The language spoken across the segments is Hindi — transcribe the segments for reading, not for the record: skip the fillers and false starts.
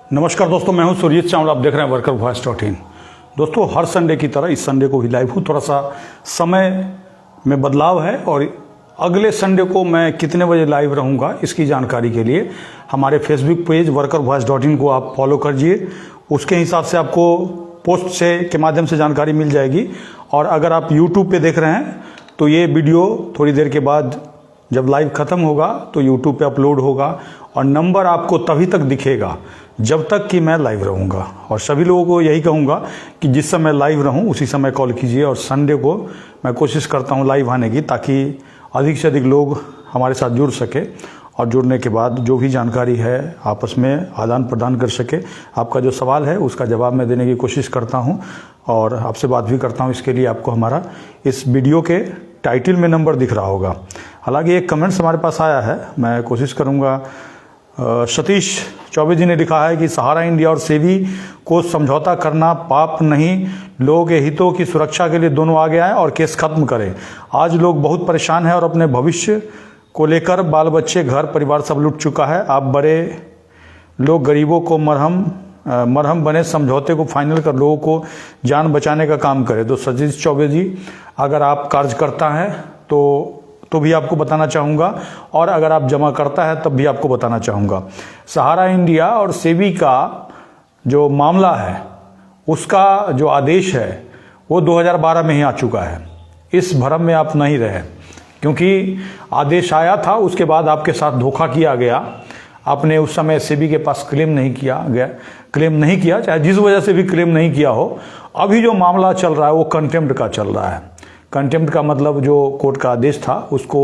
नमस्कार दोस्तों, मैं हूं सुरजीत चावला। आप देख रहे हैं वर्कर वॉइस .in। दोस्तों, हर संडे की तरह इस संडे को भी लाइव हूं। थोड़ा सा समय में बदलाव है और अगले संडे को मैं कितने बजे लाइव रहूंगा इसकी जानकारी के लिए हमारे Facebook page worker voice .in को आप फॉलो करिए। उसके हिसाब से आपको पोस्ट से के माध्यम से जानकारी मिल जाएगी। और अगर आप यूट्यूब पे देख रहे हैं तो ये वीडियो थोड़ी देर के बाद जब लाइव ख़त्म होगा तो यूट्यूब पे अपलोड होगा और नंबर आपको तभी तक दिखेगा जब तक कि मैं लाइव रहूँगा। और सभी लोगों को यही कहूँगा कि जिस समय लाइव रहूँ उसी समय कॉल कीजिए। और संडे को मैं कोशिश करता हूँ लाइव आने की, ताकि अधिक से अधिक लोग हमारे साथ जुड़ सके और जुड़ने के बाद जो भी जानकारी है आपस में आदान प्रदान कर सके। आपका जो सवाल है उसका जवाब मैं देने की कोशिश करता हूँ और आपसे बात भी करता हूँ। इसके लिए आपको हमारा इस वीडियो के टाइटल में नंबर दिख रहा होगा। हालांकि एक कमेंट्स हमारे पास आया है, मैं कोशिश करूँगा। सतीश चौबे जी ने लिखा है कि सहारा इंडिया और सेबी को समझौता करना पाप नहीं, लोगों के हितों की सुरक्षा के लिए दोनों आगे आए और केस खत्म करें। आज लोग बहुत परेशान हैं और अपने भविष्य को लेकर बाल बच्चे घर परिवार सब लुट चुका है। आप बड़े लोग गरीबों को मरहम बने, समझौते को फाइनल कर लोगों को जान बचाने का काम करें। तो सतीश चौबे जी, अगर आप कार्यकर्ता हैं तो भी आपको बताना चाहूँगा, और अगर आप जमा करता है तब भी आपको बताना चाहूँगा। सहारा इंडिया और सेबी का जो मामला है उसका जो आदेश है वो 2012 में ही आ चुका है। इस भ्रम में आप नहीं रहे, क्योंकि आदेश आया था उसके बाद आपके साथ धोखा किया गया। आपने उस समय सेबी के पास क्लेम नहीं किया, चाहे जिस वजह से भी क्लेम नहीं किया हो। अभी जो मामला चल रहा है वो कंटेम्प्ट का चल रहा है। कंटेम्प्ट का मतलब जो कोर्ट का आदेश था उसको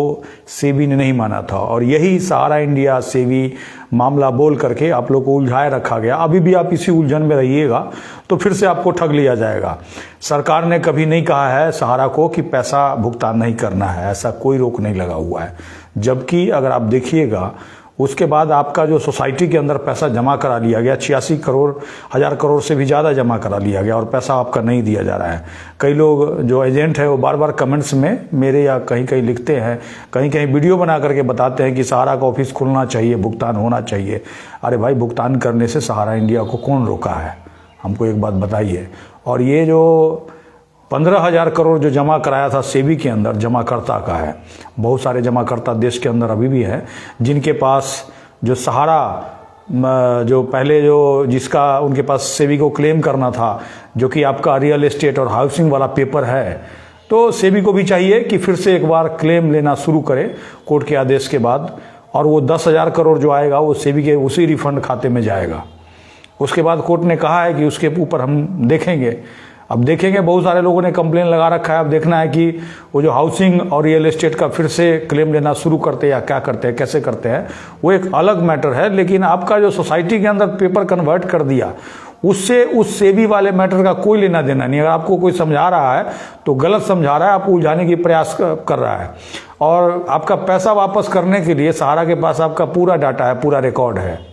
सेबी ने नहीं माना था, और यही सहारा इंडिया सेबी मामला बोल करके आप लोग को उलझाए रखा गया। अभी भी आप इसी उलझन में रहिएगा तो फिर से आपको ठग लिया जाएगा। सरकार ने कभी नहीं कहा है सहारा को कि पैसा भुगतान नहीं करना है, ऐसा कोई रोक नहीं लगा हुआ है। जबकि अगर आप देखिएगा उसके बाद आपका जो सोसाइटी के अंदर पैसा जमा करा लिया गया, 86,000 करोड़ से भी ज़्यादा जमा करा लिया गया और पैसा आपका नहीं दिया जा रहा है। कई लोग जो एजेंट है वो बार बार कमेंट्स में मेरे या कहीं लिखते हैं, कहीं वीडियो बना करके बताते हैं कि सहारा का ऑफिस खुलना चाहिए, भुगतान होना चाहिए। अरे भाई, भुगतान करने से सहारा इंडिया को कौन रोका है? हमको एक बात बताइए। और ये जो 15,000 करोड़ जो जमा कराया था सेबी के अंदर, जमाकर्ता का है। बहुत सारे जमाकर्ता देश के अंदर अभी भी हैं जिनके पास जो सहारा जो पहले जिसका उनके पास सेबी को क्लेम करना था, जो कि आपका रियल एस्टेट और हाउसिंग वाला पेपर है। तो सेबी को भी चाहिए कि फिर से एक बार क्लेम लेना शुरू करे कोर्ट के आदेश के बाद, और वो 10,000 करोड़ जो आएगा वो सेबी के उसी रिफंड खाते में जाएगा। उसके बाद कोर्ट ने कहा है कि उसके ऊपर हम देखेंगे। अब देखेंगे, बहुत सारे लोगों ने कंप्लेन लगा रखा है। अब देखना है कि वो जो हाउसिंग और रियल एस्टेट का फिर से क्लेम लेना शुरू करते हैं या क्या करते हैं, कैसे करते हैं, वो एक अलग मैटर है। लेकिन आपका जो सोसाइटी के अंदर पेपर कन्वर्ट कर दिया, उससे उस सेबी वाले मैटर का कोई लेना देना नहीं। अगर आपको कोई समझा रहा है तो गलत समझा रहा है, आपको उलझाने की प्रयास कर रहा है। और आपका पैसा वापस करने के लिए सहारा के पास आपका पूरा डाटा है, पूरा रिकॉर्ड है।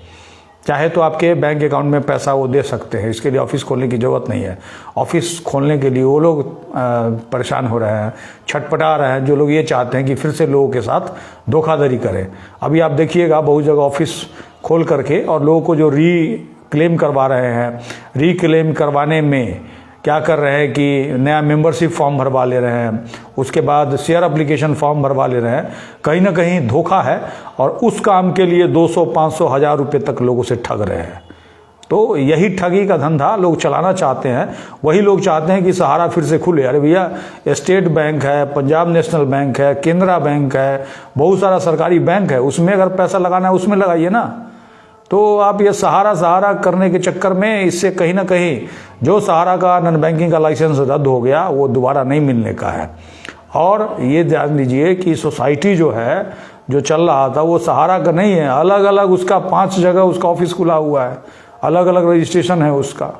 चाहे तो आपके बैंक अकाउंट में पैसा वो दे सकते हैं, इसके लिए ऑफिस खोलने की ज़रूरत नहीं है। ऑफिस खोलने के लिए वो लोग परेशान हो रहे हैं, छटपटा रहे हैं, जो लोग ये चाहते हैं कि फिर से लोगों के साथ धोखाधड़ी करें। अभी आप देखिएगा बहुत जगह ऑफिस खोल करके और लोगों को जो रीक्लेम करवा रहे हैं, रीक्लेम करवाने में क्या कर रहे हैं कि नया मेंबरशिप फॉर्म भरवा ले रहे हैं, उसके बाद शेयर एप्लीकेशन फॉर्म भरवा ले रहे हैं। कहीं ना कहीं धोखा है, और उस काम के लिए 200, 500, 1000 रुपये तक लोगों से ठग रहे हैं। तो यही ठगी का धंधा लोग चलाना चाहते हैं। वही लोग चाहते हैं कि सहारा फिर से खुले। अरे भैया, स्टेट बैंक है, पंजाब नेशनल बैंक है, केनरा बैंक है, बहुत सारा सरकारी बैंक है, उसमें अगर पैसा लगाना है उसमें लगाइए ना। तो आप ये सहारा करने के चक्कर में इससे कहीं ना कहीं जो सहारा का नॉन बैंकिंग का लाइसेंस रद्द हो गया वो दोबारा नहीं मिलने का है। और ये ध्यान दीजिए कि सोसाइटी जो है, जो चल रहा था, वो सहारा का नहीं है। अलग अलग उसका 5 जगह उसका ऑफिस खुला हुआ है, अलग अलग रजिस्ट्रेशन है उसका।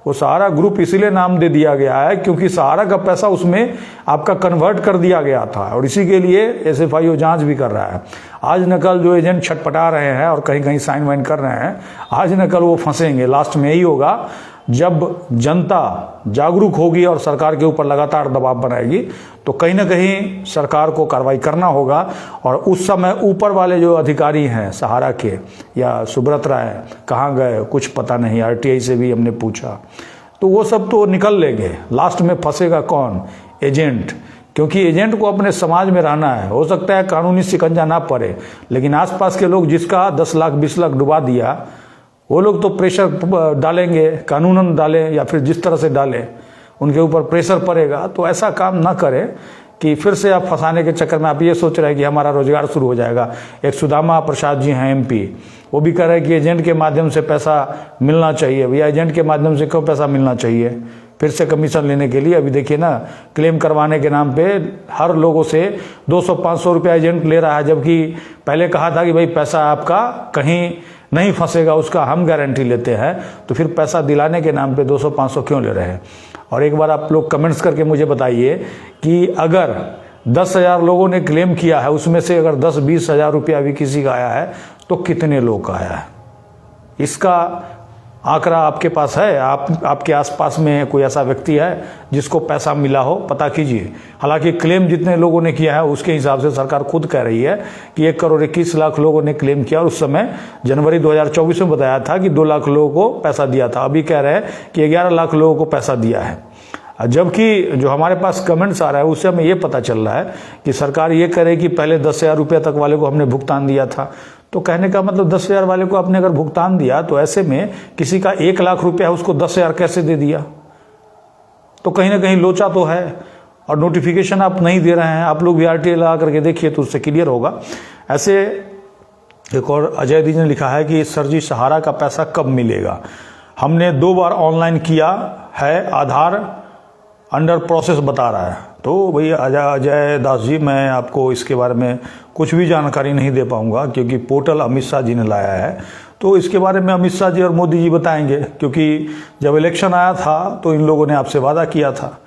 वो सहारा ग्रुप इसीलिए नाम दे दिया गया है क्योंकि सहारा का पैसा उसमें आपका कन्वर्ट कर दिया गया था, और इसी के लिए SFIO जांच भी कर रहा है। आज न कल जो एजेंट छटपटा रहे हैं और कहीं कहीं साइन वाइन कर रहे हैं, आज न कल वो फंसेंगे। लास्ट में यही होगा, जब जनता जागरूक होगी और सरकार के ऊपर लगातार दबाव बनाएगी तो कहीं ना कहीं सरकार को कार्रवाई करना होगा। और उस समय ऊपर वाले जो अधिकारी हैं सहारा के या सुब्रत राय कहाँ गए कुछ पता नहीं, आरटीआई से भी हमने पूछा, तो वो सब तो निकल लेंगे। लास्ट में फंसेगा कौन? एजेंट, क्योंकि एजेंट को अपने समाज में रहना है। हो सकता है कानूनी शिकंजा ना पड़े, लेकिन आसपास के लोग जिसका 10 लाख 20 लाख डुबा दिया, वो लोग तो प्रेशर डालेंगे, कानूनन डालें या फिर जिस तरह से डालें उनके ऊपर प्रेशर पड़ेगा। तो ऐसा काम ना करें कि फिर से आप फंसाने के चक्कर में आप ये सोच रहे हैं कि हमारा रोजगार शुरू हो जाएगा। एक सुदामा प्रसाद जी हैं एमपी, वो भी कह रहे हैं कि एजेंट के माध्यम से पैसा मिलना चाहिए। भैया एजेंट के माध्यम से क्यों पैसा मिलना चाहिए? फिर से कमीशन लेने के लिए? अभी देखिए ना, क्लेम करवाने के नाम पे हर लोगों से 200-500 रुपया एजेंट ले रहा है, जबकि पहले कहा था कि भाई पैसा आपका कहीं नहीं फंसेगा, उसका हम गारंटी लेते हैं। तो फिर पैसा दिलाने के नाम पे 200-500 क्यों ले रहे हैं? और एक बार आप लोग कमेंट्स करके मुझे बताइए कि अगर 10,000 लोगों ने क्लेम किया है, उसमें से अगर 10-20 हज़ार रुपया भी किसी का आया है तो कितने लोग का आया है? इसका आंकड़ा आपके पास है? आपके आसपास में कोई ऐसा व्यक्ति है जिसको पैसा मिला हो? पता कीजिए। हालांकि क्लेम जितने लोगों ने किया है उसके हिसाब से सरकार खुद कह रही है कि 1 करोड़ 21 लाख लोगों ने क्लेम किया, और उस समय जनवरी 2024 में बताया था कि 2 लाख लोगों को पैसा दिया था। अभी कह रहे हैं कि 11 लाख लोगों को पैसा दिया है। जबकि जो हमारे पास कमेंट्स आ रहा है उससे हमें ये पता चल रहा है कि सरकार ये करे कि पहले 10,000 रुपये तक वाले को हमने भुगतान दिया था। तो कहने का मतलब 10,000 वाले को आपने अगर भुगतान दिया तो ऐसे में किसी का 1 लाख रुपया है उसको 10,000 कैसे दे दिया? तो कहीं ना कहीं लोचा तो है। और नोटिफिकेशन आप नहीं दे रहे हैं, आप लोग भी आरटीआई लगा करके देखिए तो उससे क्लियर होगा। ऐसे एक और अजय दी ने लिखा है कि सर जी सहारा का पैसा कब मिलेगा? हमने 2 बार ऑनलाइन किया है, आधार अंडर प्रोसेस बता रहा है। तो भैया अजय दास जी, मैं आपको इसके बारे में कुछ भी जानकारी नहीं दे पाऊंगा, क्योंकि पोर्टल अमित शाह जी ने लाया है। तो इसके बारे में अमित शाह जी और मोदी जी बताएंगे, क्योंकि जब इलेक्शन आया था तो इन लोगों ने आपसे वादा किया था।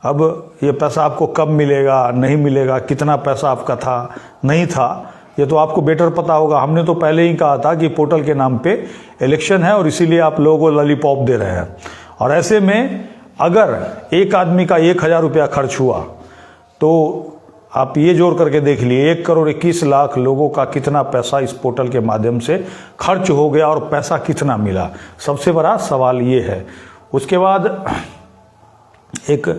अब ये पैसा आपको कब मिलेगा, नहीं मिलेगा, कितना पैसा आपका था, नहीं था, ये तो आपको बेटर पता होगा। हमने तो पहले ही कहा था कि पोर्टल के नाम पे इलेक्शन है और इसीलिए आप लोगों को लॉलीपॉप दे रहे हैं। और ऐसे में अगर एक आदमी का 1,000 रुपया खर्च हुआ तो आप ये जोड़ करके देख लिए 1 करोड़ 21 लाख लोगों का कितना पैसा इस पोर्टल के माध्यम से खर्च हो गया और पैसा कितना मिला। सबसे बड़ा सवाल ये है। उसके बाद एक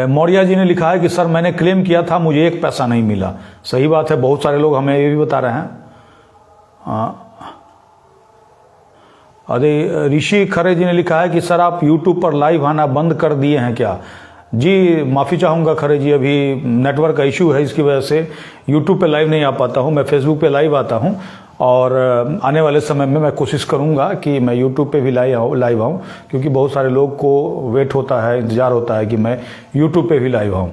मौर्या जी ने लिखा है कि सर मैंने क्लेम किया था, मुझे 1 पैसा नहीं मिला। सही बात है, बहुत सारे लोग हमें ये भी बता रहे हैं। अरे ऋषि खरे जी ने लिखा है कि सर आप YouTube पर लाइव आना बंद कर दिए हैं क्या? जी माफ़ी चाहूँगा खरे जी, अभी नेटवर्क का इशू है, इसकी वजह से YouTube पे लाइव नहीं आ पाता हूँ। मैं Facebook पे लाइव आता हूँ और आने वाले समय में मैं कोशिश करूँगा कि मैं YouTube पे भी लाइव आऊँ, क्योंकि बहुत सारे लोग को वेट होता है, इंतज़ार होता है कि मैं YouTube पे भी लाइव आऊँ।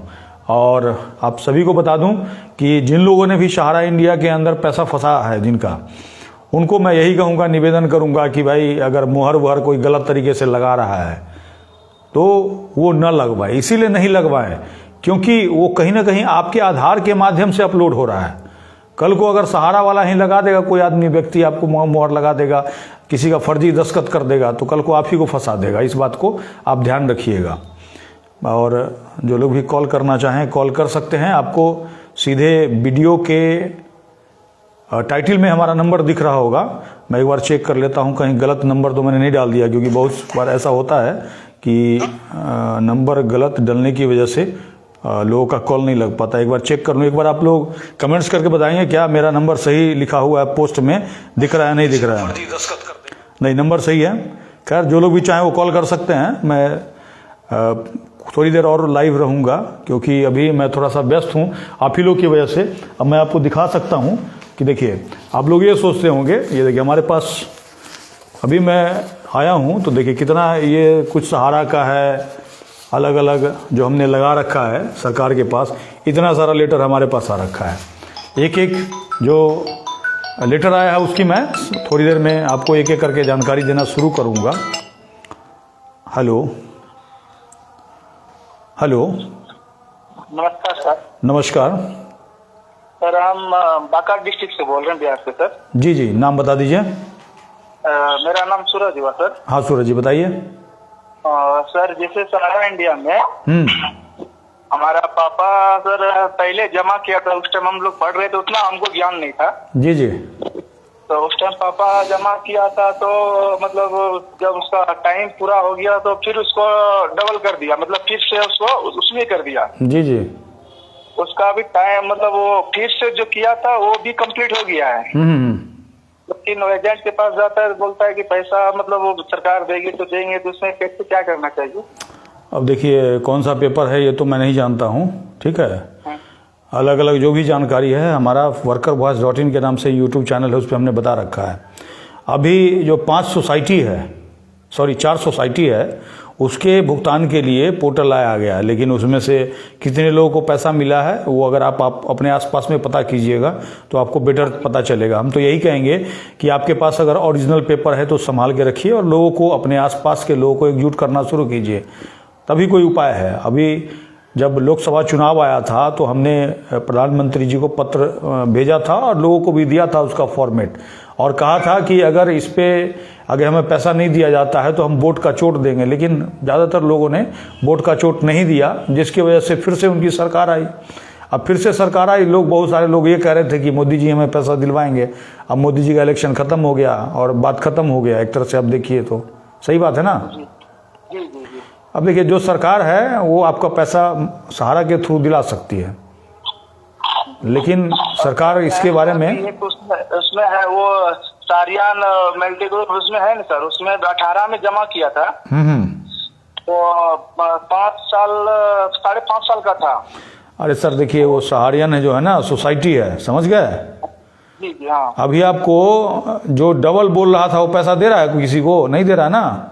और आप सभी को बता दूँ कि जिन लोगों ने भी सहारा इंडिया के अंदर पैसा फंसा है जिनका, उनको मैं यही कहूँगा, निवेदन करूँगा कि भाई अगर मुहर वुहर कोई गलत तरीके से लगा रहा है तो वो न लगवाए। इसीलिए नहीं लगवाएं क्योंकि वो कहीं ना कहीं आपके आधार के माध्यम से अपलोड हो रहा है। कल को अगर सहारा वाला ही लगा देगा, कोई आदमी व्यक्ति आपको मुहर लगा देगा, किसी का फर्जी दस्तखत कर देगा, तो कल को आप ही को फंसा देगा। इस बात को आप ध्यान रखिएगा। और जो लोग भी कॉल करना चाहें कॉल कर सकते हैं। आपको सीधे वीडियो के टाइटल में हमारा नंबर दिख रहा होगा। मैं एक बार चेक कर लेता हूं, कहीं गलत नंबर तो मैंने नहीं डाल दिया, क्योंकि बहुत बार ऐसा होता है कि नंबर गलत डालने की वजह से लोगों का कॉल नहीं लग पाता। एक बार चेक कर लूँ। एक बार आप लोग कमेंट्स करके बताएंगे क्या मेरा नंबर सही लिखा हुआ है, पोस्ट में दिख रहा है, नहीं दिख रहा है? नहीं, नंबर सही है। खैर जो लोग भी चाहें वो कॉल कर सकते हैं। मैं थोड़ी देर और लाइव रहूँगा, क्योंकि अभी मैं थोड़ा सा व्यस्त हूँ आप ही लोग की वजह से। अब मैं आपको दिखा सकता हूँ कि देखिए, आप लोग ये सोचते होंगे, ये देखिए हमारे पास अभी मैं आया हूँ तो देखिए कितना, ये कुछ सहारा का है, अलग अलग जो हमने लगा रखा है सरकार के पास, इतना सारा लेटर हमारे पास आ रखा है। एक एक जो लेटर आया है उसकी मैं थोड़ी देर में आपको एक एक करके जानकारी देना शुरू करूँगा। हेलो हेलो, नमस्कार सर। नमस्कार सर हम बांका डिस्ट्रिक्ट से बोल रहे हैं, बिहार से सर। जी जी, नाम बता दीजिए। मेरा नाम सूरज हुआ सर। हाँ सूरज जी बताइए। सर जैसे सारा इंडिया में हमारा पापा सर पहले जमा किया था, उस टाइम हम लोग पढ़ रहे थे, उतना हमको ज्ञान नहीं था। जी जी। तो उस टाइम पापा जमा किया था, तो मतलब जब उसका टाइम पूरा हो गया तो फिर उसको डबल कर दिया, मतलब फिर से उसको उसमें कर दिया। जी जी। उसका भी टाइम मतलब वो फिर से जो किया था वो भी कंप्लीट हो गया है। लेकिन एजेंट के पास जाता है, बोलता है कि पैसा मतलब वो सरकार देगी तो देंगे, तो उसमें कैसे क्या करना चाहिए? अब देखिए कौन सा पेपर है ये तो मैं नहीं जानता हूँ, ठीक है। अलग अलग जो भी जानकारी है हमारा workervoice.in के नाम से यूट्यूब चैनल है, उस पर हमने बता रखा है। अभी जो 4 सोसाइटी है उसके भुगतान के लिए पोर्टल आ गया है, लेकिन उसमें से कितने लोगों को पैसा मिला है वो अगर आप अपने आसपास में पता कीजिएगा तो आपको बेटर पता चलेगा। हम तो यही कहेंगे कि आपके पास अगर ओरिजिनल पेपर है तो संभाल के रखिए और लोगों को, अपने आसपास के लोगों को एकजुट करना शुरू कीजिए, तभी कोई उपाय है। अभी जब लोकसभा चुनाव आया था तो हमने प्रधानमंत्री जी को पत्र भेजा था और लोगों को भी दिया था उसका फॉर्मेट, और कहा था कि अगर हमें पैसा नहीं दिया जाता है तो हम वोट का चोट देंगे, लेकिन ज़्यादातर लोगों ने वोट का चोट नहीं दिया, जिसकी वजह से फिर से उनकी सरकार आई। अब फिर से सरकार आई, बहुत सारे लोग ये कह रहे थे कि मोदी जी हमें पैसा दिलवाएंगे। अब मोदी जी का इलेक्शन खत्म हो गया और बात खत्म हो गया एक तरह से। अब देखिए तो सही बात है ना। अब देखिए जो सरकार है वो आपका पैसा सहारा के थ्रू दिला सकती है, लेकिन सरकार इसके बारे में उसमें है वो सारियान मल्टी ग्रुप, उसमें है ना सर, उसमें 18 में जमा किया था। तो 5 साल 5.5 साल का था। अरे सर देखिए वो सहारियन है जो है ना, सोसाइटी है, समझ गए? जी जी हाँ। अभी आपको जो डबल बोल रहा था वो पैसा दे रहा है किसी को? नहीं दे रहा ना।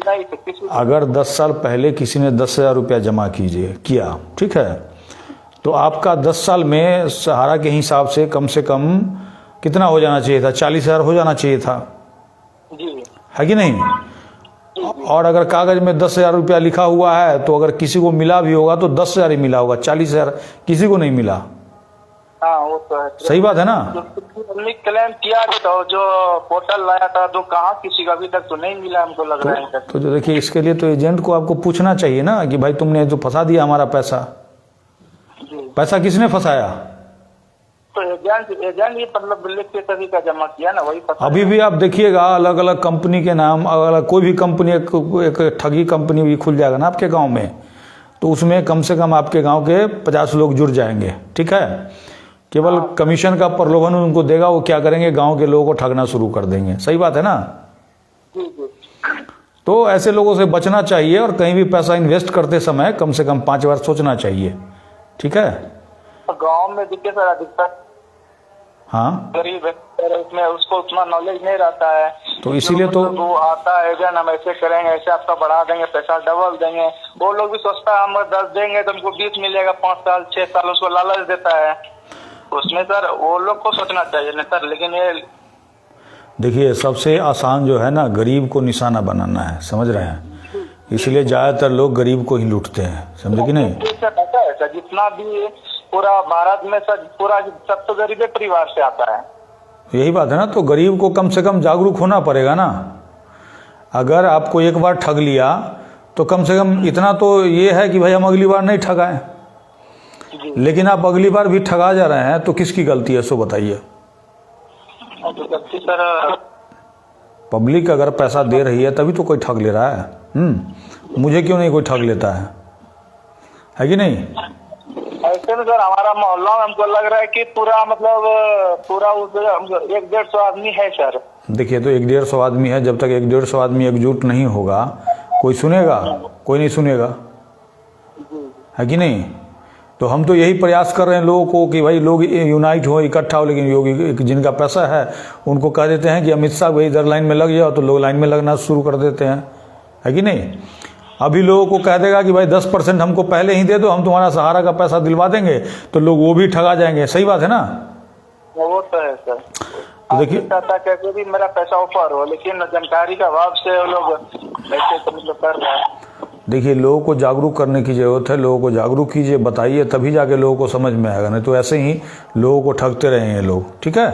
नहीं तो किसी अगर 10 साल पहले किसी ने 10,000 रुपया जमा किया, ठीक है, तो आपका 10 साल में सहारा के हिसाब से कम कितना हो जाना चाहिए था? 40,000 हो जाना चाहिए था, जी है कि नहीं? और अगर कागज में 10,000 रुपया लिखा हुआ है तो अगर किसी को मिला भी होगा तो 10,000 ही मिला होगा, 40,000 किसी को नहीं मिला। हाँ वो तो है, सही बात है ना। हमने क्लेम किया भी था, जो पोर्टल लाया था तो कहाँ किसी का अभी तक तो नहीं मिला, हमको लग रहा है। तो जो देखिए इसके लिए तो एजेंट को आपको पूछना चाहिए ना कि भाई तुमने जो फंसा दिया हमारा पैसा किसने फंसाया? तो एजेंट ही मतलब लिख के सभी का जमा किया ना, वही पता। अभी भी आप देखिएगा अलग अलग कंपनी के नाम, अलग कोई भी कंपनी, एक ठगी कंपनी भी खुल जाएगा ना आपके गांव में, तो उसमें कम से कम आपके गांव के 50 लोग जुड़ जाएंगे, ठीक है। केवल कमीशन का प्रलोभन उनको देगा, वो क्या करेंगे, गांव के लोगों को ठगना शुरू कर देंगे। सही बात है ना। तो ऐसे लोगों से बचना चाहिए और कहीं भी पैसा इन्वेस्ट करते समय कम से कम 5 बार सोचना चाहिए, ठीक है। गांव में दिखे सर अधिकतर गरीब है, उसमें उसको उतना नॉलेज नहीं रहता है, तो इसीलिए तो वो आता है एजेंट, हम ऐसे करेंगे, ऐसे आपका बढ़ा देंगे, पैसा डबल देंगे। वो लोग भी सोचता है हम 10 देंगे तो हमको 20 मिलेगा, 5 साल 6 साल उसको लालच देता है। उसमें सर वो लोग को सोचना चाहिए ना सर। लेकिन ये देखिए सबसे आसान जो है ना, गरीब को निशाना बनाना है, समझ रहे हैं, इसलिए ज्यादातर लोग गरीब को ही लूटते हैं, समझे कि नहीं। सर जितना भी पूरा भारत में सर पूरा सब तो गरीबे परिवार से आता है। यही बात है ना, तो गरीब को कम से कम जागरूक होना पड़ेगा ना। अगर आपको एक बार ठग लिया तो कम से कम इतना तो ये है कि भाई हम अगली बार नहीं ठगाएं, लेकिन आप अगली बार भी ठगा जा रहे हैं तो किसकी गलती है, सो बताइए। सर पब्लिक अगर पैसा दे रही है तभी तो कोई ठग ले रहा है। मुझे क्यों नहीं कोई ठग लेता है कि नहीं। ऐसे में सर हमारा मोहल्ला में हमको लग रहा है कि पूरा मतलब पूरा 100-150 आदमी है सर। देखिए तो 100-150 आदमी है, जब तक 100-150 आदमी एकजुट नहीं होगा कोई सुनेगा? कोई नहीं सुनेगा, है कि नहीं। तो हम तो यही प्रयास कर रहे हैं लोगों को कि भाई लोग यूनाइट हो, इकट्ठा हो, लेकिन योगी जिनका पैसा है उनको कह देते हैं कि अमित शाह भाई इधर लाइन में लग जाओ, तो लोग लाइन में लगना शुरू कर देते हैं, है कि नहीं। अभी लोगों को कह देगा कि भाई 10% हमको पहले ही दे दो, हम तुम्हारा सहारा का पैसा दिलवा देंगे, तो लोग वो भी ठगा जाएंगे। सही बात है ना। वो तो है सर। तो देखिए कैसे भी मेरा पैसा ऊपर हो, लेकिन जानकारी का अभाव से वो लोग ऐसे तो मतलब कर रहे हैं। देखिए, लोगों को जागरूक करने की ज़रूरत है, लोगों को जागरूक कीजिए, बताइए, तभी जाके लोगों को समझ में आएगा, नहीं तो ऐसे ही लोगों को ठगते रहेंगे लोग। ठीक है,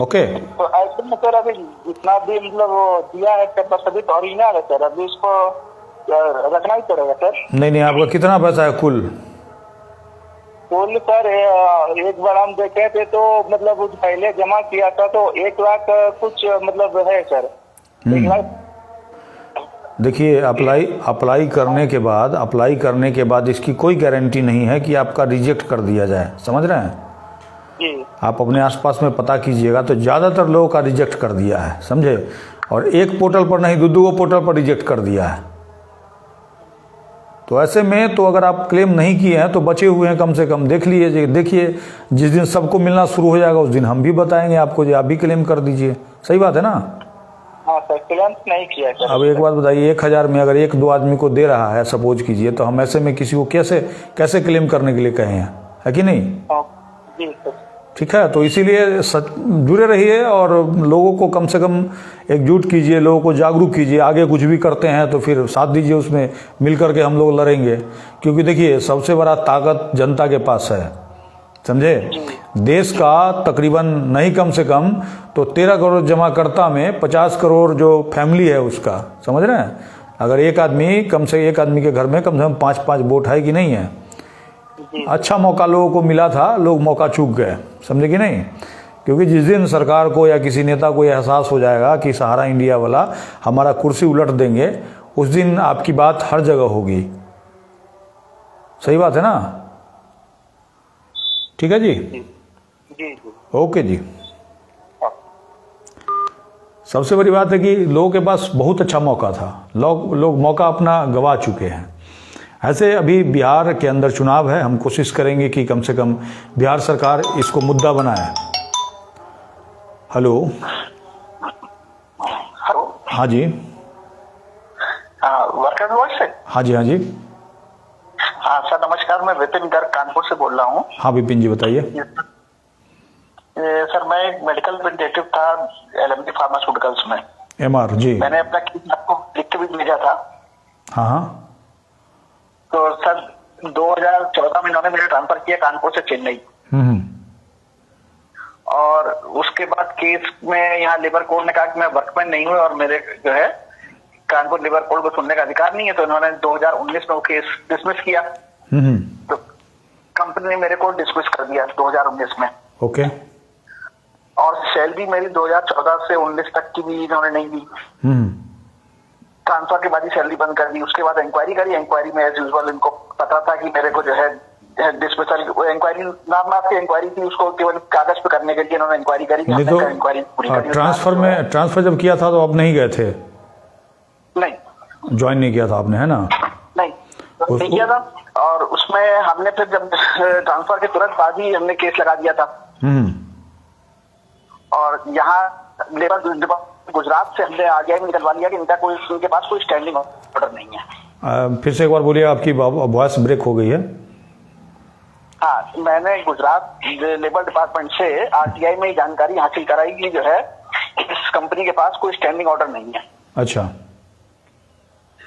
ओके। तो ऐसे में सर अभी जितना भी मतलब वो दिया है पेपर सभी तो ओरिजिनल है सर, अभी इसको रखना ही पड़ेगा सर। नहीं, आपका कितना पैसा है कुल? कुल सर एक बार हम देखे थे तो मतलब पहले जमा किया था तो 1 लाख कुछ मतलब है सर, 1 लाख। देखिए, अप्लाई करने के बाद इसकी कोई गारंटी नहीं है कि आपका रिजेक्ट कर दिया जाए, समझ रहे हैं? जी। आप अपने आसपास में पता कीजिएगा तो ज़्यादातर लोगों का रिजेक्ट कर दिया है, समझे? और एक पोर्टल पर नहीं, दो पोर्टल पर रिजेक्ट कर दिया है। तो ऐसे में तो अगर आप क्लेम नहीं किए हैं तो बचे हुए हैं, कम से कम देख लीजिए। देखिए, जिस दिन सबको मिलना शुरू हो जाएगा उस दिन हम भी बताएंगे आपको, जो आप भी क्लेम कर दीजिए। सही बात है ना? हाँ सर, क्लेम नहीं किया सर। अब एक बात बताइए, 1000 में अगर 1-2 आदमी को दे रहा है, सपोज कीजिए, तो हम ऐसे में किसी को कैसे क्लेम करने के लिए कहे हैं, है कि नहीं? जी सर। ठीक है, तो इसीलिए जुड़े रहिए और लोगों को कम से कम एकजुट कीजिए, लोगों को जागरूक कीजिए। आगे कुछ भी करते हैं तो फिर साथ दीजिए, उसमें मिल करके हम लोग लड़ेंगे। क्योंकि देखिए, सबसे बड़ा ताकत जनता के पास है, समझे? देश का तकरीबन नहीं कम से कम तो 13 करोड़ जमाकर्ता में 50 करोड़ जो फैमिली है उसका, समझ रहे हैं? अगर एक आदमी के घर में कम से कम 5-5 वोट है कि नहीं है? अच्छा मौका लोगों को मिला था, लोग मौका चूक गए, समझे कि नहीं? क्योंकि जिस दिन सरकार को या किसी नेता को यह एहसास हो जाएगा कि सहारा इंडिया वाला हमारा कुर्सी उलट देंगे, उस दिन आपकी बात हर जगह होगी। सही बात है ना? ठीक है जी? जी। ओके जी। सबसे बड़ी बात है कि लोगों के पास बहुत अच्छा मौका था, लोग मौका अपना गवा चुके हैं। ऐसे अभी बिहार के अंदर चुनाव है, हम कोशिश करेंगे कि कम से कम बिहार सरकार इसको मुद्दा बनाए। हेलो। हाँ जी। वर्कर वॉइस से? हाँ जी, हाँ जी। हाँ सर, नमस्कार, मैं विपिन गर्ग कानपुर से बोल रहा हूँ। हाँ विपिन जी, बताइए। सर, मैं एक मेडिकल रिप्रेजेंटेटिव था LMD फार्मास्यूटिकल्स में। MR जी। मैंने अपना केस आपको लिख के भी भेजा था। हाँ। तो सर 2014 में इन्होंने मुझे ट्रांसफर किया कानपुर से चेन्नई। और उसके बाद केस में यहाँ लेबर कोर्ट ने कहा कि मैं वर्कमैन नहीं हूँ और मेरे जो है कानपुर लेबर कोर्ट को सुनने का अधिकार नहीं है, तो इन्होंने 2019 में वो केस डिसमिस किया। तो कंपनी ने मेरे को डिसमिस कर दिया 2019 में। ओके। और सैलरी मेरी 2014 से 19 तक की भी इन्होंने नहीं दी। ट्रांसफर के बाद ही सैलरी बंद कर दी। उसके बाद इंक्वायरी करी, इंक्वायरी में एज यूजुअल इनको पता था कि मेरे को जो है डिसमिसल, इंक्वायरी नाम की इंक्वायरी थी, उसको केवल कागज पे करने के लिए इन्होंने इंक्वायरी करी। इंक्वायरी पूरी करी। ट्रांसफर जब किया था तो आप नहीं गए थे? नहीं, ज्वाइन नहीं किया था आपने, है ना? नहीं, तो नहीं किया था। और उसमें हमने फिर जब ट्रांसफर के तुरंत बाद ही हमने केस लगा दिया था। और यहाँ लेबर गुजरात से हमने आगे निकलवा लिया कि इनके पास कोई स्टैंडिंग ऑर्डर नहीं है। फिर से एक बार बोलिए, आपकी वॉइस ब्रेक हो गई है। हाँ, मैंने गुजरात लेबर डिपार्टमेंट से RTI में जानकारी हासिल कराई कि जो है इस कंपनी के पास कोई स्टैंडिंग ऑर्डर नहीं है। अच्छा,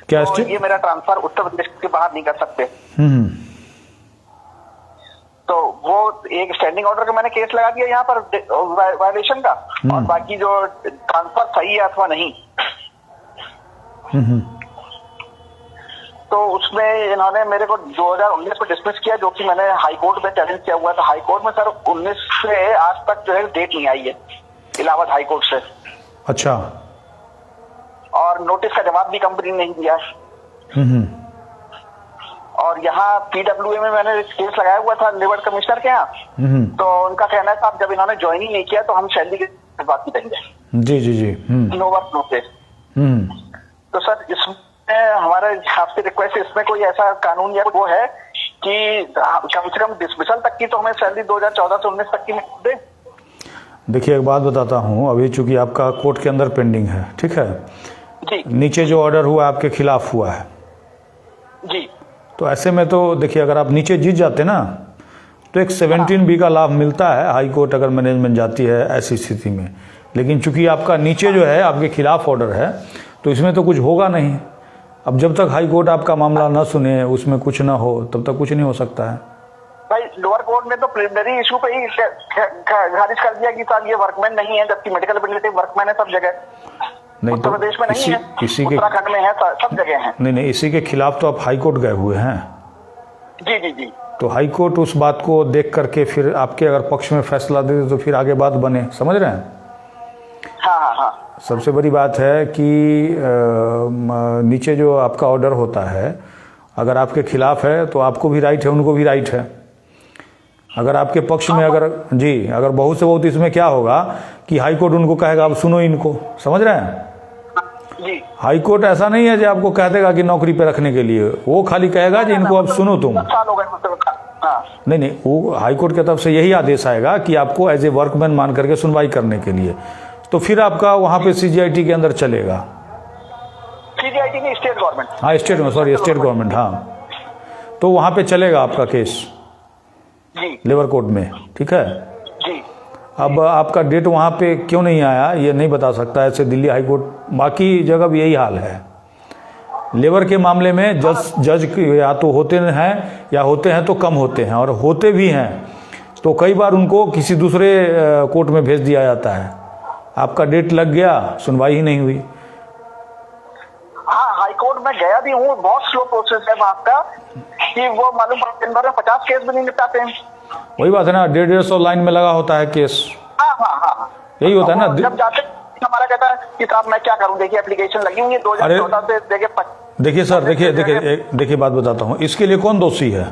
क्या तो ये मेरा ट्रांसफर उत्तर प्रदेश के बाहर नहीं कर सकते। तो वो एक स्टैंडिंग ऑर्डर का मैंने केस लगा दिया यहाँ पर वायलेशन का, और बाकी जो ट्रांसफर सही है अथवा नहीं। तो उसमें इन्होंने मेरे को 2019 में डिसमिस किया, जो कि मैंने हाई कोर्ट में चैलेंज किया हुआ था। हाई कोर्ट में सर 19 से आज तक जो है डेट नहीं आई है इलाहाबाद हाई कोर्ट से। अच्छा। और नोटिस का जवाब भी कंपनी ने नहीं दिया। और यहाँ PWA में मैंने केस लगाया हुआ था लेबर कमिश्नर के यहाँ। तो उनका कहना था जब इन्होंने ज्वाइन ही नहीं किया तो हम सैलरी की बात नहीं करेंगे। जी जी जी। No work notice. तो सर इसमें हमारे आपसे रिक्वेस्ट है, इसमें कोई ऐसा कानून या वो है कि कम से कम डिसमिसल तक की तो हमें सैलरी 2014 से 19 तक की दे। देखिए, एक बात बताता हूँ, अभी चूंकि आपका कोर्ट के अंदर पेंडिंग है, ठीक है जी। नीचे जो ऑर्डर हुआ आपके खिलाफ हुआ है जी। तो ऐसे में तो देखिए, अगर आप नीचे जीत जाते ना तो एक 17B का लाभ मिलता है, हाई कोर्ट अगर मैनेजमेंट जाती है ऐसी स्थिति में। लेकिन चूंकि आपका नीचे जो है आपके खिलाफ ऑर्डर है तो इसमें तो कुछ होगा नहीं, अब जब तक हाई कोर्ट आपका मामला न सुने, उसमें कुछ ना हो, तब तक कुछ नहीं हो सकता है भाई। लोअर कोर्ट ने तो प्रिलिमिनरी इशू पे ही खारिज कर दिया कि साहब ये वर्कमैन नहीं है, जबकि मेडिकल एबिलिटी वर्कमैन है सब जगह। नहीं उत्तर तो प्रदेश में नहीं है, उत्तराखंड में है, सब जगह है। नहीं, इसी के खिलाफ तो आप हाई कोर्ट गए हुए हैं। जी जी जी। तो हाई कोर्ट उस बात को देख करके फिर आपके अगर पक्ष में फैसला दे दे तो फिर आगे बात बने, समझ रहे हैं। हाँ हाँ। सबसे बड़ी बात है कि नीचे जो आपका ऑर्डर होता है, अगर आपके खिलाफ है तो आपको भी राइट है, उनको भी राइट है। अगर आपके पक्ष में अगर अगर बहुत से बहुत इसमें क्या होगा कि हाई कोर्ट उनको कहेगा अब सुनो इनको, समझ रहे हैं। जी। हाई कोर्ट ऐसा नहीं है जो आपको कह देगा कि नौकरी पे रखने के लिए, वो खाली कहेगा कि इनको अब सुनो तुम। नहीं, वो हाई कोर्ट की तरफ से यही आदेश आएगा कि आपको एज ए वर्कमैन मान करके सुनवाई करने के लिए, तो फिर आपका वहां पे सीजीआईटी के अंदर चलेगा। सीजीआईटी नहीं, स्टेट गवर्नमेंट। हाँ, स्टेट गवर्नमेंट, हाँ। तो वहां पे चलेगा आपका केस जी, लेबर कोर्ट में, ठीक है जी। अब आपका डेट वहां पे क्यों नहीं आया ये नहीं बता सकता ऐसे दिल्ली हाई कोर्ट, बाकी जगह भी यही हाल है। लेबर के मामले में जज या तो होते हैं या होते हैं तो कम होते हैं, और होते भी हैं तो कई बार उनको किसी दूसरे कोर्ट में भेज दिया जाता है। आपका डेट लग गया, सुनवाई ही नहीं हुई। हाँ, हाई कोर्ट में गया भी हूँ, बहुत स्लो प्रोसेस है वहाँ का, कि वो मालूम दिन भर में 50 केस भी नहीं निपटाते हैं। वही बात है ना, 150 लाइन में लगा होता है केस। हाँ हाँ हाँ, यही होता है ना। जब जाते हमारा कहता है कि साहब मैं क्या करूँ, देखिए एप्लीकेशन लगी हुई है 2014 से, देखिए सर, देखिए बात बताता हूँ, इसके लिए कौन दोषी है?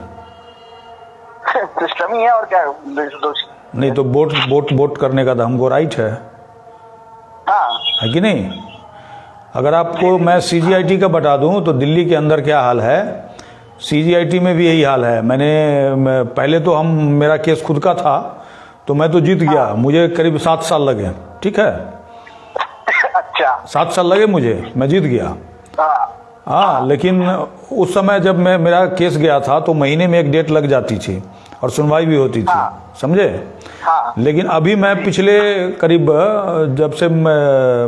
सिस्टम ही है, और क्या दोषी? नहीं तो वोट करने का तो हमको राइट है, हाँ, है कि नहीं। अगर आपको मैं सीजीआईटी का बता दूं तो दिल्ली के अंदर क्या हाल है, सीजीआईटी में भी यही हाल है। मैं पहले तो मेरा केस खुद का था तो मैं तो जीत गया, मुझे करीब 7 साल लगे, ठीक है। अच्छा, 7 साल लगे मुझे, मैं जीत गया। हाँ, लेकिन उस समय जब मेरा केस गया था तो महीने में एक डेट लग जाती थी और सुनवाई भी होती थी, समझे। हाँ। लेकिन अभी मैं पिछले करीब जब से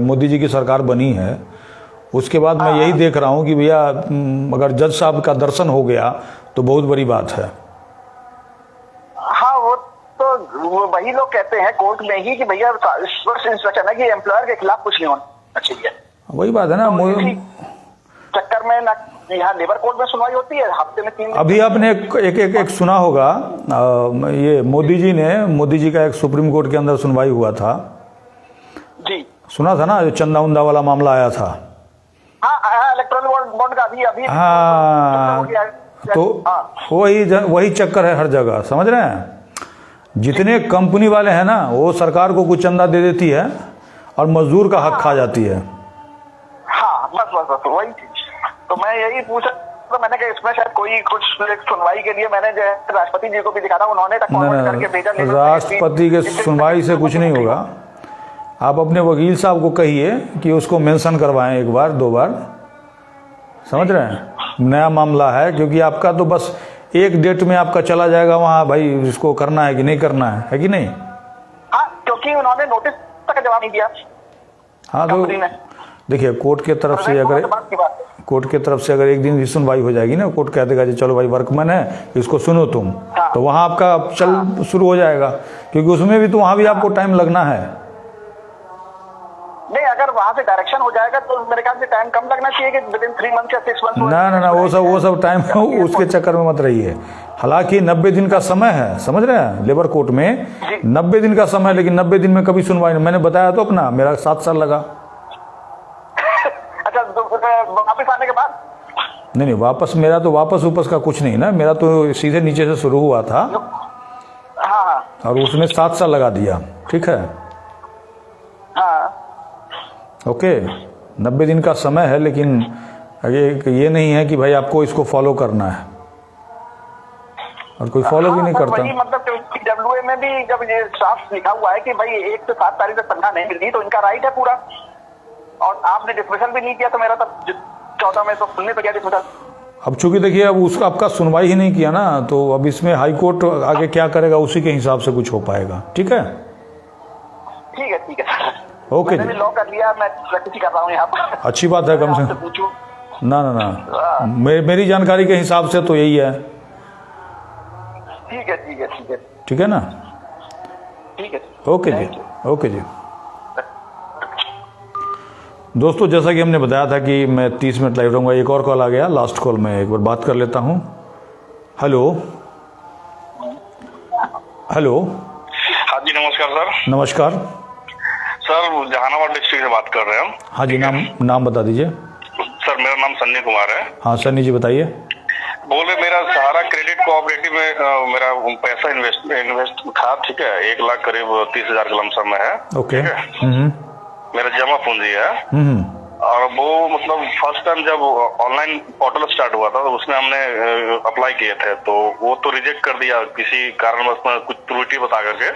मोदी जी की सरकार बनी है उसके बाद मैं यही देख रहा हूँ कि भैया अगर जज साहब का दर्शन हो गया तो बहुत बड़ी बात है। हाँ, वो तो वही लोग कहते हैं कोर्ट में ही कि भैया इंस्ट्रक्शन है कि एम्प्लॉयर के खिलाफ कुछ नहीं होना चाहिए। वही बात है ना, चक्कर में ना यहाँ लेबर कोर्ट में सुनवाई होती है हफ्ते में 3 दिन। अभी आपने एक सुना होगा, ये मोदी जी का एक सुप्रीम कोर्ट के अंदर सुनवाई हुआ था जी, सुना था ना, जो चंदा उंदा वाला मामला आया था। हाँ, इलेक्ट्रल बॉन्ड का अभी हाँ, तो वही चक्कर है हर जगह, समझ रहे हैं। जितने कंपनी वाले हैं ना वो सरकार को कुछ चंदा दे देती है और मजदूर का हक खा जाती है। हाँ, बस वही चीज। तो मैं यही पूछा, तो मैंने कहा इसमें शायद कोई कुछ सुनवाई के लिए मैंने जो है राष्ट्रपति जी को भी दिखा था, उन्होंने करके भेजा। राष्ट्रपति के सुनवाई से कुछ नहीं होगा। आप अपने वकील साहब को कहिए कि उसको मेंशन करवाएं 1 बार 2 बार, समझ रहे हैं। नया मामला है, क्योंकि आपका तो बस एक डेट में आपका चला जाएगा वहाँ, भाई इसको करना है कि नहीं करना है कि नहीं। हाँ, क्योंकि उन्होंने नोटिस तक जवाब नहीं दिया। हाँ, तो देखिए कोर्ट के तरफ से अगर एक दिन भी सुनवाई हो जाएगी ना, कोर्ट कह देगा चलो भाई वर्कमैन है इसको सुनो तुम, तो वहाँ आपका शुरू हो जाएगा, क्योंकि उसमें भी तो वहाँ भी आपको टाइम लगना है। नहीं, अगर वहां से डायरेक्शन हो जाएगा तो मेरे ख्याल से टाइम कम लगना चाहिए कि विदिन 3 मंथ या 6 मंथ। ना, वो सब टाइम उसके चक्कर में मत रहिए। हालांकि 90 दिन का समय है, समझ रहे हैं, लेबर कोर्ट में 90 दिन का समय, लेकिन 90 दिन में कभी सुनवाई नहीं। मैंने बताया तो अपना, मेरा 7 साल लगा। अच्छा, वापस आने के बाद? नहीं, मेरा तो वापस का कुछ नहीं ना, मेरा तो सीधे नीचे से शुरू हुआ था। हाँ, और उसने 7 साल लगा दिया, ठीक है। हाँ, ओके, 90 दिन का समय है, लेकिन ये नहीं है कि भाई आपको इसको फॉलो करना है, और कोई फॉलो भी नहीं करता। मतलब डब्ल्यूए में भी जब ये साफ लिखा हुआ है कि भाई 1 से 7 तारीख तक तनख्वाह नहीं मिलती, तो इनका राइट है पूरा, और आपने डिस्मिसल भी नहीं किया, तो मेरा तब 14 में तो सुनने पे गया डिस्मिसल। अब चूंकि देखिए अब उसका आपका सुनवाई ही नहीं किया ना, तो अब इसमें हाई कोर्ट आगे क्या करेगा उसी के हिसाब से कुछ हो पाएगा, ठीक है। ठीक है, ओके मैंने भी लॉ कर लिया, मैं प्रैक्टिस कर रहा हूँ यहाँ पर। अच्छी बात है, कम से कम। ना ना ना, मेरी जानकारी के हिसाब से तो यही है। ठीक है ठीक है ठीक है ठीक है ना? ठीक है। ओके जी, ओके जी। दोस्तों जैसा कि हमने बताया था कि मैं 30 मिनट लाइव रहूँगा। एक और कॉल आ गया, लास्ट कॉल में एक बार बात कर लेता हूँ। Hello hello. हाँ जी नमस्कार सर। नमस्कार सर जहानाबाद डिस्ट्रिक्ट से बात कर रहे हैं हम। हाँ जी, नाम बता दीजिए। सर मेरा नाम सन्नी कुमार है। हाँ सन्नी जी बताइए। बोले मेरा सहारा क्रेडिट कोऑपरेटिव में मेरा पैसा इन्वेस्ट था, ठीक है, 1 लाख करीब 30,000 का लमसम में है। ओके। मेरा जमा पूंजी है। और वो मतलब फर्स्ट टाइम जब ऑनलाइन पोर्टल स्टार्ट हुआ था तो उसमें हमने अप्लाई किए थे, तो वो तो रिजेक्ट कर दिया किसी कारणवश में, कुछ त्रुटि बता करके।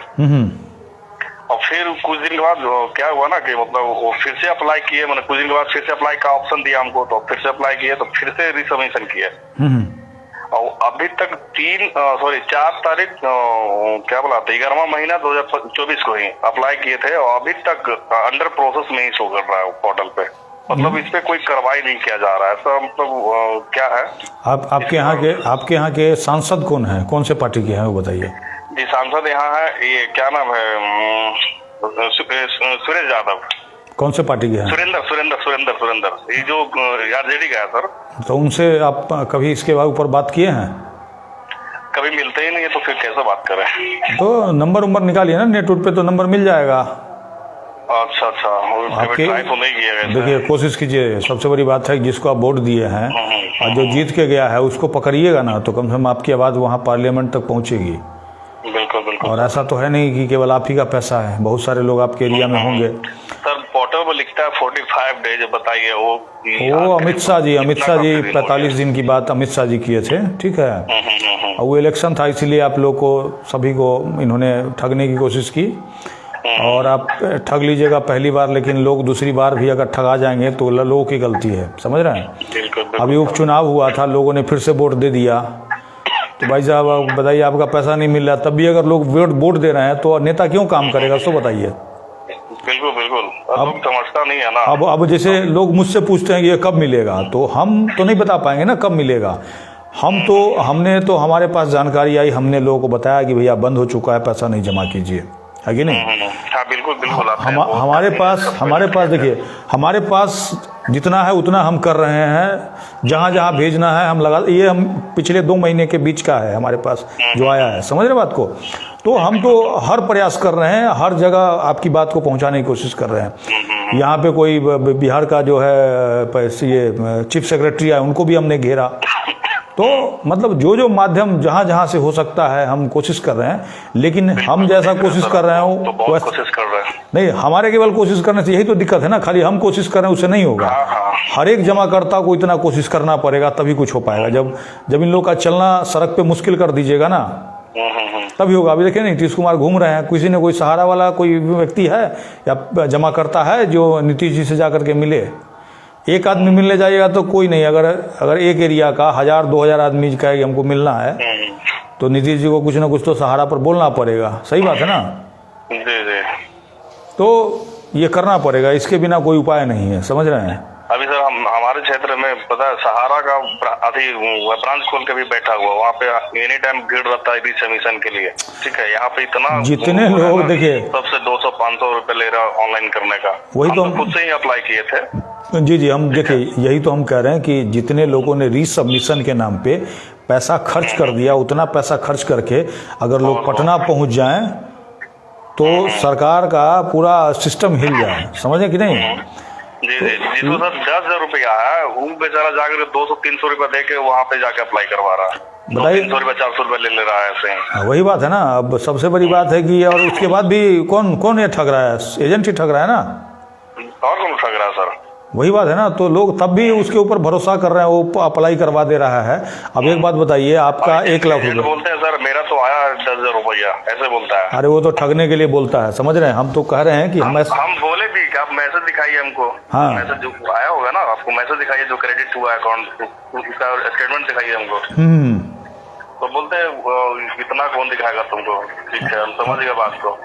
और फिर कुछ दिन के बाद क्या हुआ ना कि मतलब वो फिर से अप्लाई किए, मैंने कुछ दिन के बाद फिर से अप्लाई का ऑप्शन दिया हमको, तो फिर से अप्लाई किए, तो फिर से रिसबमिशन किए। और अभी तक 4 तारीख क्या बोला था, 11वां महीना 2024 को ही अप्लाई किए थे और अभी तक अंडर प्रोसेस में ही शो कर रहा है पोर्टल पे। मतलब इस पे कोई कार्रवाई नहीं किया जा रहा है सर, मतलब क्या है? आपके यहाँ के सांसद कौन है, कौन से पार्टी के हैं वो बताइए। जी सांसद यहाँ है, ये क्या नाम है, सुरेश यादव। कौन से पार्टी के हैं? सुरेंद्र ये जो आरजेडी का है सर। तो उनसे आप कभी इसके ऊपर बात किए हैं? कभी मिलते ही नहीं है तो फिर कैसे बात करें? तो नंबर निकालिए ना, नेट पे तो नंबर मिल जाएगा। अच्छा आपके तो नहीं किया गया। देखिए कोशिश कीजिए, सबसे बड़ी बात है जिसको आप वोट दिए हैं और जो जीत के गया है उसको पकड़िएगा ना, तो कम से कम आपकी आवाज़ वहाँ पार्लियामेंट तक पहुँचेगी। बिल्कुल। और ऐसा तो है नहीं कि केवल आप ही का पैसा है, बहुत सारे लोग आपके एरिया में होंगे। सर पोर्टल पर लिखता है 45 डेज, बताइए वो अमित शाह जी 45 दिन की बात अमित शाह जी किए थे, ठीक है। और वो इलेक्शन था इसीलिए आप लोग को सभी को इन्होंने ठगने की कोशिश की, और आप ठग लीजिएगा पहली बार, लेकिन लोग दूसरी बार भी अगर ठगा जाएंगे तो लोगों की गलती है, समझ रहे हैं। अभी उपचुनाव हुआ था, लोगों ने फिर से वोट दे दिया, तो भाई साहब बताइए आपका पैसा नहीं मिल रहा, तब भी अगर लोग वोट दे रहे हैं तो नेता क्यों काम करेगा, उसको बताइए। बिल्कुल अब समझता नहीं है ना। अब जैसे लोग मुझसे पूछते हैं कि ये कब मिलेगा, तो हम तो नहीं बता पाएंगे ना कब मिलेगा। हमने तो हमारे पास जानकारी आई, हमने लोगों को बताया कि भैया बंद हो चुका है, पैसा नहीं जमा कीजिए, है कि नहीं? हाँ बिल्कुल हमारे पास देखिए, हमारे पास जितना है उतना हम कर रहे हैं, जहाँ जहाँ भेजना है हम लगा, ये हम पिछले 2 महीने के बीच का है हमारे पास जो आया है, समझ रहे बात को। तो हम तो हर प्रयास कर रहे हैं, हर जगह आपकी बात को पहुँचाने की कोशिश कर रहे हैं। यहाँ पे कोई बिहार का जो है ये चीफ सेक्रेटरी है, उनको भी हमने घेरा। तो मतलब जो माध्यम जहाँ जहाँ से हो सकता है हम कोशिश कर रहे हैं, लेकिन हम जैसा कोशिश कर रहे हो वैसा कोशिश कर रहे हैं नहीं, हमारे केवल कोशिश करने से यही तो दिक्कत है ना, खाली हम कोशिश कर रहे हैं उससे नहीं होगा। हर एक जमाकर्ता को इतना कोशिश करना पड़ेगा तभी कुछ हो पाएगा। जब इन लोग का चलना सड़क पे मुश्किल कर दीजिएगा ना, तभी होगा। अभी देखिए नीतीश कुमार घूम रहे हैं, किसी ने कोई सहारा वाला कोई व्यक्ति है या जमाकर्ता है जो नीतीश जी से जाकर के मिले? एक आदमी मिलने जाइएगा तो कोई नहीं। अगर एक एरिया का 1000-2000 आदमी कहे कि हमको मिलना है, तो नीतीश जी को कुछ ना कुछ तो सहारा पर बोलना पड़ेगा, सही बात है ना? जी। तो ये करना पड़ेगा, इसके बिना कोई उपाय नहीं है, समझ रहे हैं। अभी सर हमारे क्षेत्र में पता है सहारा का अभी ब्रांच खोल के भी बैठा हुआ, वहाँ पे एनी टाइम भीड़ रहता है रिसबमिशन के लिए, ठीक है। यहाँ पे इतना जितने लोग देखिए सबसे 200-500 रुपए ले रहा ऑनलाइन करने का, वही तो हम खुद से ही अप्लाई किए थे। जी हम देखिए यही तो हम कह रहे हैं कि जितने लोगों ने रीसबमिशन के नाम पे पैसा खर्च कर दिया, उतना पैसा खर्च करके अगर लोग पटना पहुंच जाएं तो सरकार का पूरा सिस्टम हिल जाए, समझे कि नहीं? जी तो सर 10,000 रुपया है, वो बेचारा जाकर 200-300 रुपया दे के वहाँ पे जाके अप्लाई करवा रहा है, बताइए 300 रुपया 400 रुपया ले रहा है ऐसे। वही बात है ना। अब सबसे बड़ी बात है कि और उसके बाद भी कौन ये ठग रहा है? एजेंट ही ठग रहा है ना, और कौन ठग रहा है सर? वही बात है ना। तो लोग तब भी उसके ऊपर भरोसा कर रहे हैं, वो अप्लाई करवा दे रहा है। अब एक बात बताइए, आपका 1 लाख रुपये बोलते हैं सर मेरा तो आया 10,000 रुपया, ऐसे बोलता है। अरे वो तो ठगने के लिए बोलता है, समझ रहे हैं। हम तो कह रहे हैं कि हम बोले भी कि आप मैसेज दिखाइए हमको। हाँ मैसेज जो आया होगा ना, आपको मैसेज दिखाइए जो क्रेडिट हुआ अकाउंट, उसका स्टेटमेंट दिखाइए हमको। तो बोलते हैं इतना कौन दिखाएगा तुमको, ठीक है हम समझ गए बात को।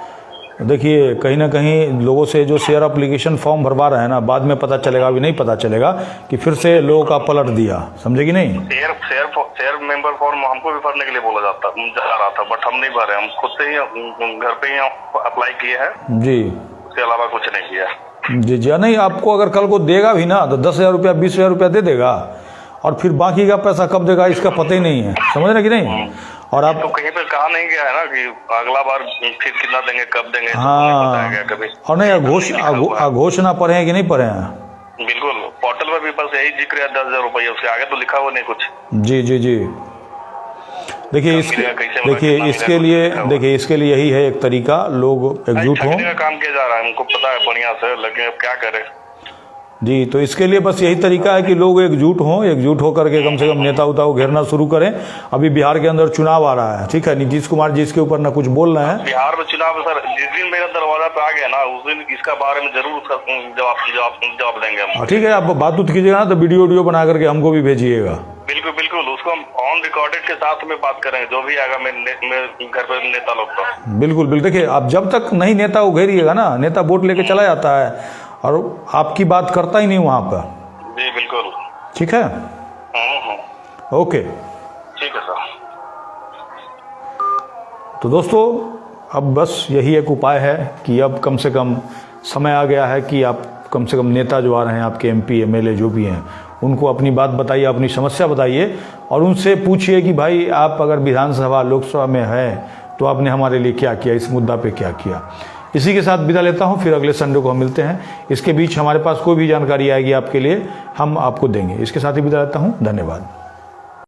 देखिए कहीं ना कहीं लोगों से जो शेयर एप्लीकेशन फॉर्म भरवा रहे हैं ना, बाद में पता चलेगा, अभी नहीं पता चलेगा कि फिर से लोगों का पलट दिया, समझे कि नहीं। शेयर मेंबर फॉर्म हमको भी भरने के लिए बोला जा रहा था, बट हम नहीं भरे, हम खुद से ही घर पे ही अप्लाई किए हैं जी, उसके अलावा कुछ नहीं किया। जी जी, नहीं आपको अगर कल को देगा भी ना तो 10,000 रुपया 20,000 रुपया दे देगा, और फिर बाकी का पैसा कब देगा इसका पता ही नहीं है, समझ रहे कि नहीं। और आप तो कहीं पे कहा नहीं गया है ना कि अगला बार फिर कितना देंगे, कब देंगे, हाँ, तो कभी और नहीं घोषणा पढ़े हैं कि नहीं पढ़े हैं। बिल्कुल, पोर्टल में भी बस यही जिक्र है 10,000 रुपये, उसके आगे तो लिखा हुआ नहीं कुछ। जी जी जी, देखिए इसके लिए यही है एक तरीका, लोग एकजुट हों। काम किया जा रहा है, हमको पता है बढ़िया से, लेकिन अब क्या करें। जी, तो इसके लिए बस यही तरीका है कि लोग एकजुट होकर के कम से कम नेता उता को घेरना शुरू करें। अभी बिहार के अंदर चुनाव आ रहा है, ठीक है, नीतीश कुमार जी इसके ऊपर ना कुछ बोल रहे हैं। बिहार में चुनाव सर, जिस दिन मेरा दरवाजा पे आ गया ना, उस दिन इसका बारे में जरूर जवाब देंगे हम। ठीक है, आप बात उत कीजिएगा ना तो वीडियो बना करके हमको भी भेजिएगा। बिल्कुल बिल्कुल, उसको हम ऑन रिकॉर्डेड के साथ में बात करेंगे, जो भी आएगा मेरे घर पे नेता लोग का। बिल्कुल, देखिए आप जब तक नहीं नेता को घेरिएगा ना, नेता वोट लेके चला जाता है और आपकी बात करता ही नहीं वहां पर। जी बिल्कुल, ठीक है, ओके, ठीक है सर। तो दोस्तों अब बस यही एक उपाय है कि अब कम से कम समय आ गया है कि आप कम से कम नेता जो आ रहे हैं आपके MP MLA जो भी हैं, उनको अपनी बात बताइए, अपनी समस्या बताइए और उनसे पूछिए कि भाई आप अगर विधानसभा लोकसभा में है तो आपने हमारे लिए क्या किया, इस मुद्दा पे क्या किया। इसी के साथ विदा लेता हूं, फिर अगले संडे को हम मिलते हैं। इसके बीच हमारे पास कोई भी जानकारी आएगी आपके लिए हम आपको देंगे। इसके साथ ही विदा लेता हूं, धन्यवाद।